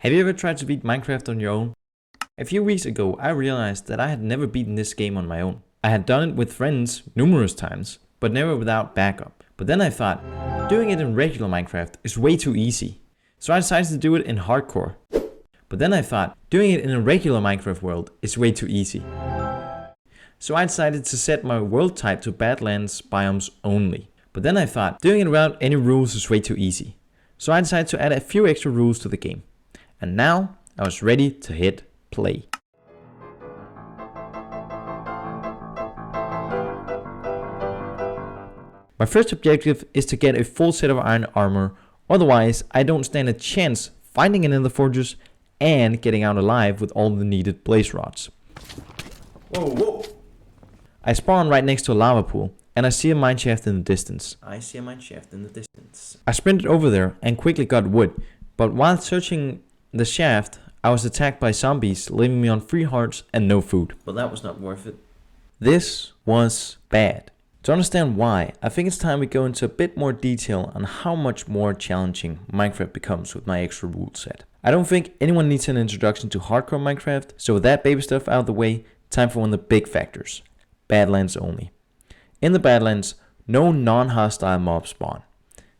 Have you ever tried to beat Minecraft on your own? A few weeks ago I realized that I had never beaten this game on my own. I had done it with friends numerous times, but never without backup. But then I thought, doing it in regular Minecraft is way too easy. So I decided to do it in hardcore. But then I thought, doing it in a regular Minecraft world is way too easy. So I decided to set my world type to Badlands biomes only. But then I thought, doing it without any rules is way too easy. So I decided to add a few extra rules to the game. And now I was ready to hit play. My first objective is to get a full set of iron armor, otherwise I don't stand a chance finding an ender fortress and getting out alive with all the needed blaze rods. Whoa, whoa! I spawn right next to a lava pool and I see a mineshaft in the distance. I sprinted over there and quickly got wood, but while searching the shaft, I was attacked by zombies, leaving me on 3 hearts and no food. Well, that was not worth it. This was bad. To understand why, I think it's time we go into a bit more detail on how much more challenging Minecraft becomes with my extra rule set. I don't think anyone needs an introduction to hardcore Minecraft, so with that baby stuff out of the way, time for one of the big factors. Badlands only. In the Badlands, no non-hostile mobs spawn.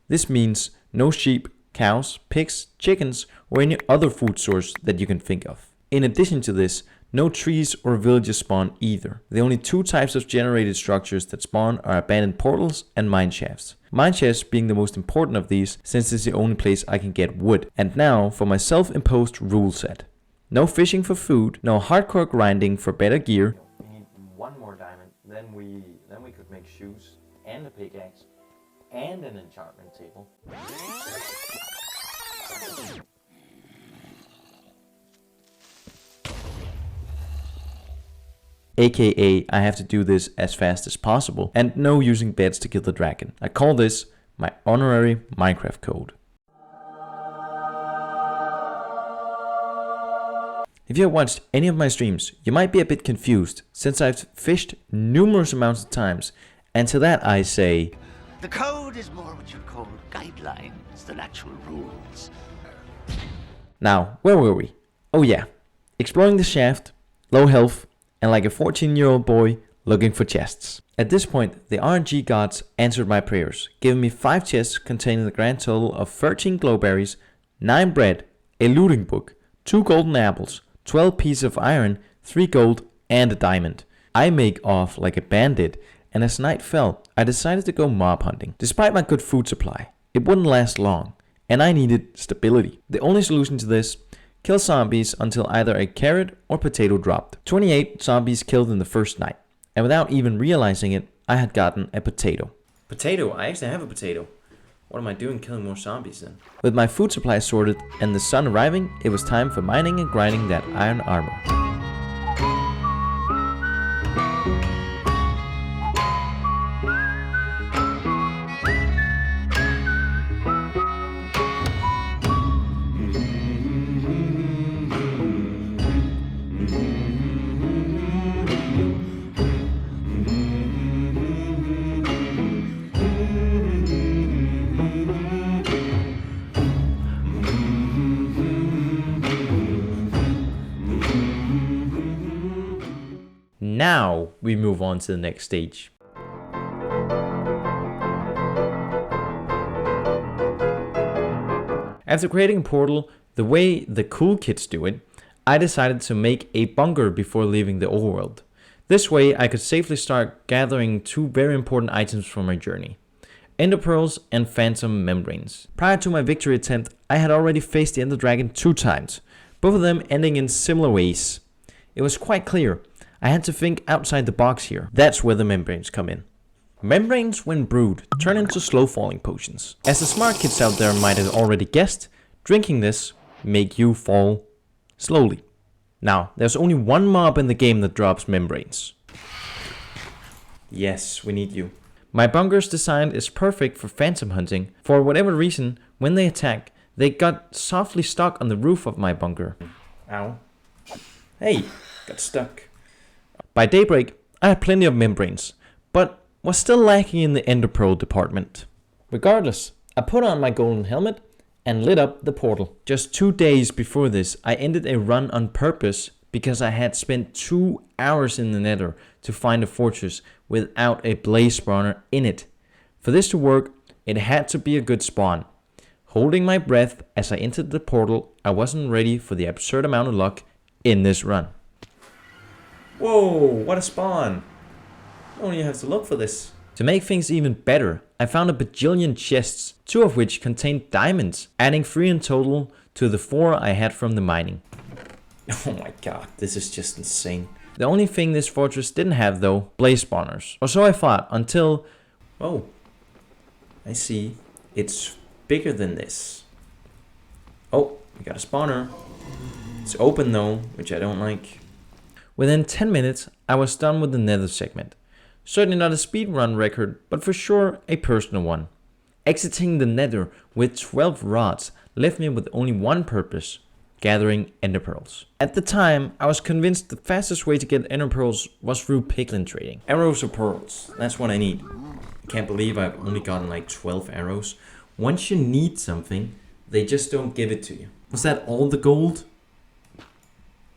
This means no sheep, cows, pigs, chickens, or any other food source that you can think of. In addition to this, no trees or villages spawn either. The only 2 types of generated structures that spawn are abandoned portals and mineshafts. Mineshafts being the most important of these, since it's the only place I can get wood. And now for my self-imposed rule set. No fishing for food, no hardcore grinding for better gear. We need 1 more diamond, then we could make shoes and a pickaxe and an enchantment table. AKA, I have to do this as fast as possible, and no using beds to kill the dragon. I call this my honorary Minecraft code. If you have watched any of my streams, you might be a bit confused, since I've fished numerous amounts of times, and to that I say, the code is more what you'd call guidelines than actual rules. Now, where were we? Oh yeah, exploring the shaft, low health, and like a 14-year-old boy looking for chests. At this point, the RNG gods answered my prayers, giving me 5 chests containing the grand total of 13 glowberries, 9 bread, a looting book, 2 golden apples, 12 pieces of iron, 3 gold, and a diamond. I make off like a bandit, and as night fell, I decided to go mob hunting. Despite my good food supply, it wouldn't last long, and I needed stability. The only solution to this: kill zombies until either a carrot or potato dropped. 28 zombies killed in the first night, and without even realizing it, I had gotten a potato. Potato? I actually have a potato. What am I doing killing more zombies then? With my food supply sorted and the sun arriving, it was time for mining and grinding that iron armor. Now we move on to the next stage. After creating a portal the way the cool kids do it, I decided to make a bunker before leaving the overworld. This way I could safely start gathering 2 very important items for my journey: ender pearls and phantom membranes. Prior to my victory attempt, I had already faced the ender dragon 2 times, both of them ending in similar ways. It was quite clear I had to think outside the box here. That's where the membranes come in. Membranes, when brewed, turn into slow falling potions. As the smart kids out there might have already guessed, drinking this make you fall slowly. Now, there's only 1 mob in the game that drops membranes. Yes, we need you. My bunker's design is perfect for phantom hunting. For whatever reason, when they attack, they got softly stuck on the roof of my bunker. Ow. Hey, got stuck. By daybreak, I had plenty of membranes, but was still lacking in the ender pearl department. Regardless, I put on my golden helmet and lit up the portal. Just 2 days before this, I ended a run on purpose because I had spent 2 hours in the nether to find a fortress without a blaze spawner in it. For this to work, it had to be a good spawn. Holding my breath as I entered the portal, I wasn't ready for the absurd amount of luck in this run. Whoa, what a spawn! You don't even have to look for this. To make things even better, I found a bajillion chests, 2 of which contained diamonds, adding 3 in total to the 4 I had from the mining. Oh my god, this is just insane. The only thing this fortress didn't have though, blaze spawners. Or so I thought until... Oh, I see. It's bigger than this. Oh, we got a spawner. It's open though, which I don't like. Within 10 minutes, I was done with the nether segment. Certainly not a speedrun record, but for sure a personal one. Exiting the nether with 12 rods left me with only one purpose: gathering ender pearls. At the time, I was convinced the fastest way to get ender pearls was through piglin trading. Arrows or pearls, that's what I need. I can't believe I've only gotten like 12 arrows. Once you need something, they just don't give it to you. Was that all the gold?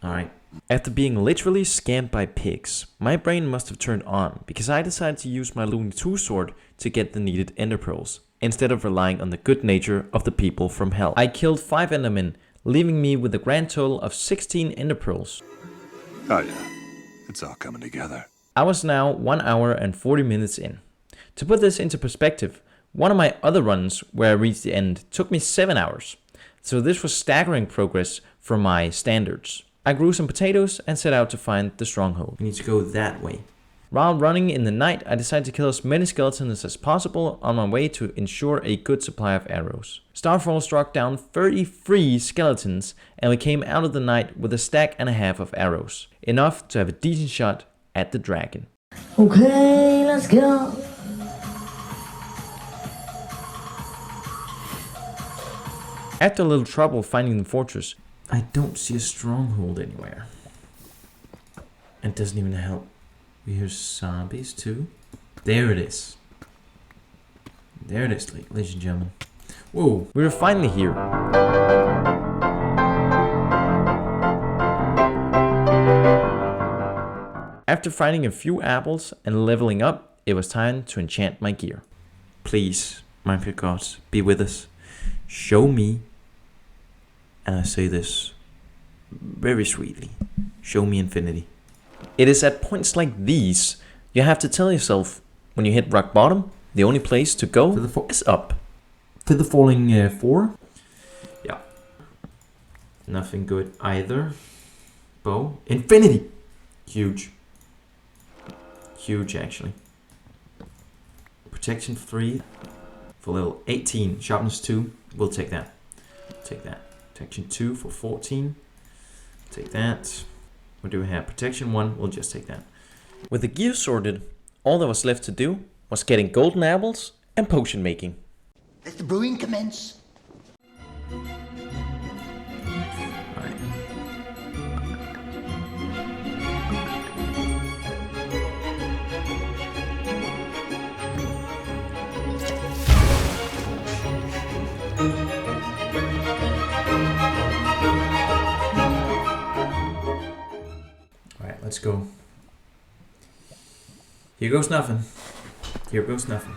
Alright. After being literally scammed by pigs, my brain must have turned on because I decided to use my Looney 2 sword to get the needed ender pearls, instead of relying on the good nature of the people from hell. I killed 5 endermen, leaving me with a grand total of 16 ender pearls. Oh yeah, it's all coming together. I was now 1 hour and 40 minutes in. To put this into perspective, one of my other runs where I reached the end took me 7 hours. So this was staggering progress for my standards. I grew some potatoes and set out to find the stronghold. We need to go that way. While running in the night, I decided to kill as many skeletons as possible on my way to ensure a good supply of arrows. Starfall struck down 33 skeletons and we came out of the night with a stack and a half of arrows. Enough to have a decent shot at the dragon. Okay, let's go. After a little trouble finding the fortress, I don't see a stronghold anywhere. It doesn't even help. We hear zombies too. There it is. There it is, ladies and gentlemen. Whoa, we're finally here. After finding a few apples and leveling up, it was time to enchant my gear. Please, Minecraft gods, be with us. Show me, and I say this very sweetly, show me infinity. It is at points like these you have to tell yourself, when you hit rock bottom, the only place to go is up. To the falling 4. Yeah. Nothing good either. Bow. Infinity! Huge. Huge actually. Protection 3 for level 18. Sharpness 2. We'll take that. Take that. Protection 2 for 14. Take that. What do we have? Protection 1. We'll just take that. With the gear sorted, all that was left to do was getting golden apples and potion making. Let the brewing commence. Alright. Alright, let's go. Here goes nothing. Here goes nothing.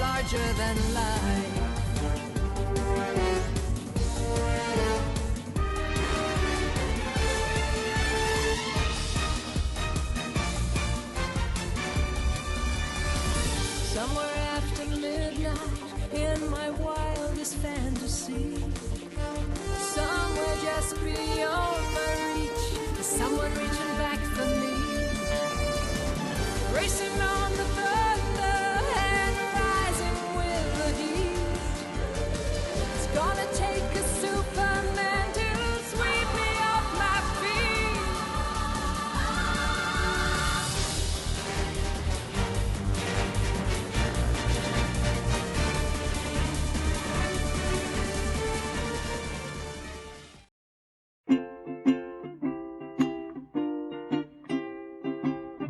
Larger than life. Somewhere after midnight, in my wildest fantasy, somewhere just beyond my reach, someone reaching back for me. Racing on the thunder and rising with the heat. It's gonna take a Superman to sweep me off my feet.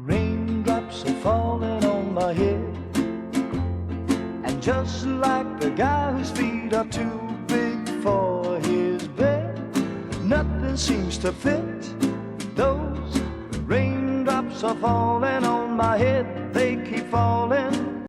Raindrops are falling on my head, and just like the guy whose feet are too big for his bed, nothing seems to fit. Those raindrops are falling on my head, they keep falling